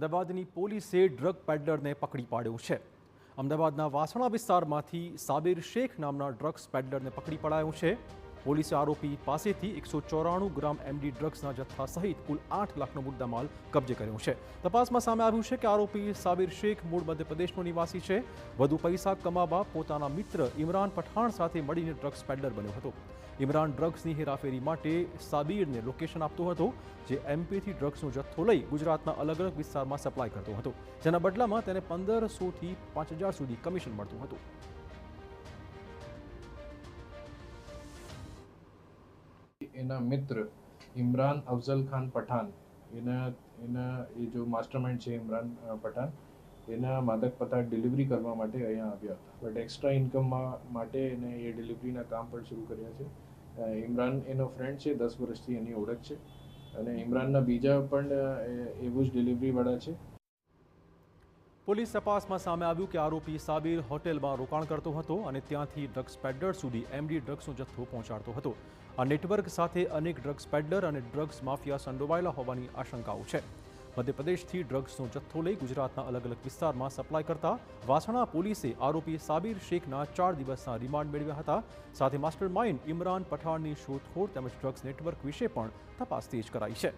અમદાવાદની પોલીસે ડ્રગ પેડલરને પકડી પાડ્યો છે। અમદાવાદના વાસણા વિસ્તારમાંથી સાબિર શેખ નામના ડ્રગ્સ પેડલરને પકડી પડાયો છે। પોલીસે આરોપી પાસેથી 194 ગ્રામ એમડી ડ્રગ્સના જથ્થા સહિત કુલ 8 લાખનો મુદ્દામાલ કબજે કર્યો છે। તપાસમાં સામે આવ્યું છે કે આરોપી સાબિર શેખ મૂળ મધ્યપ્રદેશનો નિવાસી છે। વધુ પૈસા કમાવા પોતાના મિત્ર ઇમરાન પઠાણ સાથે મળીને ડ્રગ્સ પેડલર બન્યો હતો। ઇમરાન ડ્રગ્સની હેરાફેરી માટે સાબિરને લોકેશન આપતો હતો, જે એમપીથી ડ્રગ્સનો જથ્થો લઈ ગુજરાતના અલગ અલગ વિસ્તારમાં સપ્લાય કરતો હતો, જેના બદલામાં તેને 1500થી 5000 સુધી કમિશન મળતું હતું। એના મિત્ર ઇમરાન અફઝલ ખાન પઠાન એ જો માસ્ટરમાઇન્ડ છે ઇમરાન પઠાન એના માદક પદાર્થ ડિલિવરી કરવા માટે અહીંયા આવ્યા હતા, બટ એક્સ્ટ્રા ઇન્કમ માટે એને એ ડિલિવરીના કામ પણ શરૂ કર્યા છે। ઇમરાન એનો ફ્રેન્ડ છે, 10 વર્ષથી એની ઓળખ છે અને ઇમરાનના બીજા પણ એવું જ ડિલિવરીવાળા છે। પોલીસ તપાસમાં સામે આવ્યું કે આરોપી સાબિર હોટેલમાં રોકાણ કરતો હતો અને ત્યાંથી ડ્રગ્સ પેડલર સુધી એમડી ડ્રગ્સનો જથ્થો પહોંચાડતો હતો। આ નેટવર્ક સાથે અનેક ડ્રગ્સ પેડલર અને ડ્રગ્સ માફિયા સંડોવાયેલા હોવાની આશંકાઓ છે। મધ્યપ્રદેશથી ડ્રગ્સનો જથ્થો લઈ ગુજરાતના અલગ અલગ વિસ્તારમાં સપ્લાય કરતા વાસણા પોલીસે આરોપી સાબિર શેખના 4 દિવસના રિમાન્ડ મેળવ્યા હતા। સાથે માસ્ટર માઇન્ડ ઇમરાન પઠાણની શોધખોળ તેમજ ડ્રગ્સ નેટવર્ક વિશે પણ તપાસ તેજ કરાઈ છે।